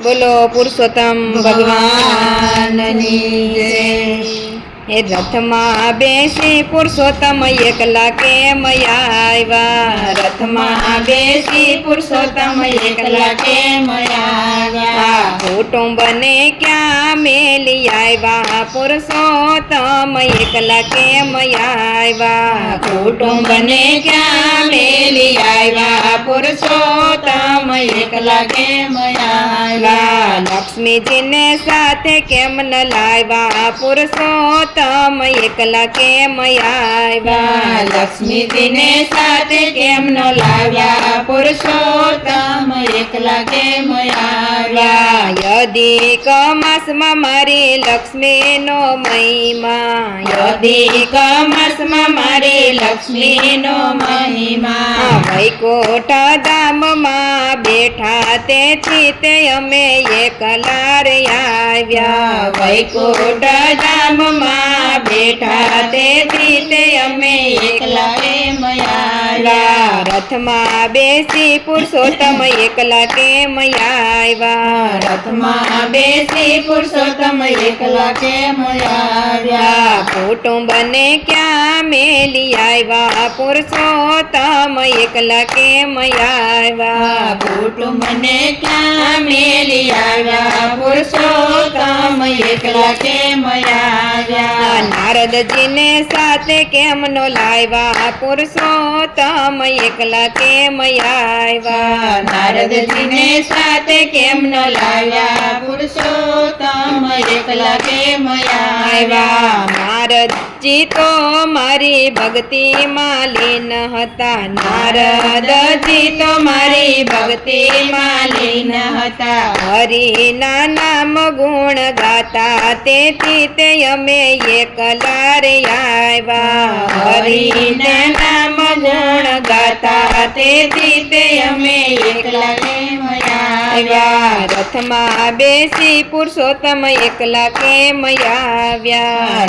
बोलो पुरुषोत्तम भगवाननी जय। हे रथ में बेसी पुरुषोत्तम एकला केम आव्या। रथ में बेसी पुरुषोत्तम एकला केम आव्या। कुटुंब ने क्या मेली आव्या। पुरुषोत्तम एकला केम आव्या। कुटुंब ने क्या मेली आव्या। पुरुषोत्तम एकला केम आव्या। लक्ष्मी जी ने साथे केम न लाव्या। पुरुषोत्तम एकला केम आव्या। लक्ष्मी जी ने साथे केम न लाव्या। पुरुषोत्तम एकला केम आव्या। यदिक मास में मारी लक्ष्मी नो महिमा। यदिक मास में मारी लक्ष्मी नो महिमा। वैकुंठ धाम में बेठा ते अमे एकला रे आव्या। वैकुंठ धाम में बेठा ते अमे एकला केम आव्या। रथ में बेसी पुरुषोत्तम एकला केम आव्या। रथ में बेसी पुरुषोत्तम एकला केम आव्या। कुटुंब ने क्या मेली आव्या। पुरुषोत्तम एकला केम आव्या। कुटुंब ने क्या मेली आव्या। पुरुषोत्तम एकला केम आव्या। नारद जी ने साथे केम नो लाव्या। पुरुषोत्तम एकला केम आव्या। नारद जी ने साथे केम नो लाव्या। पुरुषोत्तम एकला केम आव्या। नारद जी तो मारी भक्ति में लीन हता। नारद जी तो मारी भक्ति में लीन हता। हरि ना नाम गुण गाता ते अमे एकला रे आव्या। हरि ना नाम गुण गाता ते अमे एकला केम आव्या। रथ में बेसी पुरुषोत्तम एकला केम आव्या।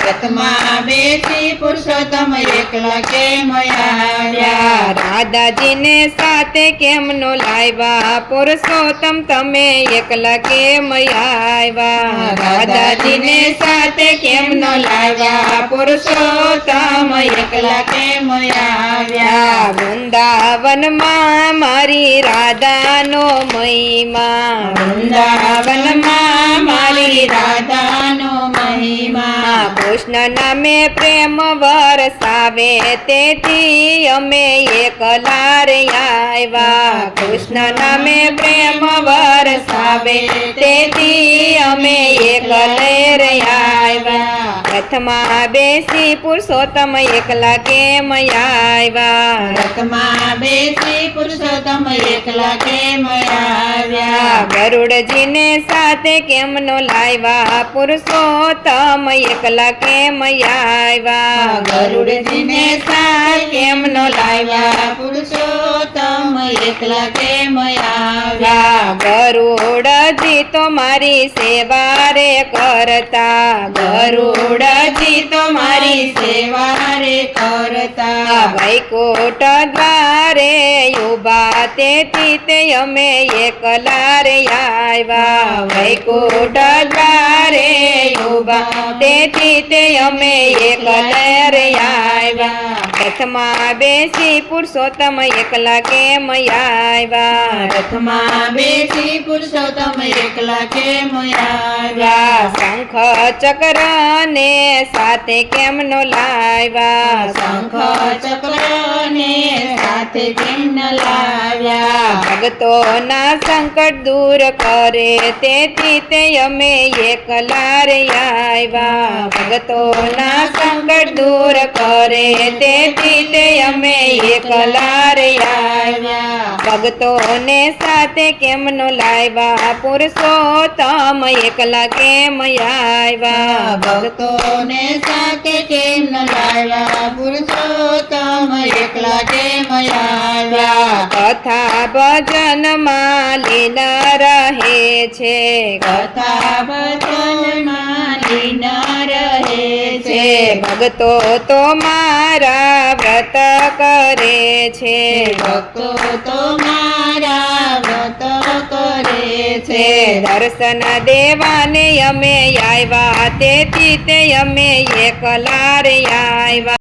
रथ में बेसी पुरुषोत्तम एकला केम आव्या। राधा जी ने साथे केम नो लाव्या। पुरुषोत्तम तमे एकला केम आव्या। राधा जी ने साथे केम नो लाव्या। पुरुषोत्तम एकला केम आव्या। वृंदावन में मारी राधा नो महिमा। वृंदावन में मारी राधा नो महिमा। कृष्ण नामे प्रेम वरसावे तेथी अमे एकला रे आव्या। कृष्ण नामे प्रेम वरसावे तेथी अमे एकला रे आव्या। रथ में बेसी पुरुषोत्तम एकला केम आव्या। रथ में बेसी पुरुषोत्तम एकला केम आव्या। गरुड़ जी ने साथे केम नो लाव्या। पुरुषोत्तम एकला केम आव्या। गरुड़ जी ने साथे केम नो लाव्या। पुरुषोत्तम एकला केम आव्या। गरुड़ जी तो मारी सेवा रे करता। गरुड़ जी तो मारी सेवा रे करता। वैकुंठ द्वारे उभा ते अमे एकला रे आव्या। वैकुंठ द्वारे उभा ते अमे एकला रे आव्या। रथ में बेसी पुरुषोत्तम एकला केम आव्या। रथ में बेसी पुरुषोत्तम एकला केम आव्या। शंख चक्र ने साथे केम नो लाव्या। शंख चक्र ने साथे केम न लाव्या। भक्तो ना संकट दूर करे ते अमे एकला रे आव्या। भक्तो ना संकट दूर करे ते अमे एकला रे आव्या। भक्तो ने साथे केम नो लाव्या। पुरुषोत्तम एकला केम आव्या। भक्तो ने साथे केम न लाव्या। पुरुषोत्तम एकला केम आव्या। कथा भजन में लीन रहे छे। कथा भजन में लीन रहे छे। છે ભક્તો તો મારા વ્રત કરે છે ભક્તો તો મારા વ્રત કરે છે દર્શન દેવાને અમે આવ્યા તેથી તે અમે એકલા રે આવ્યા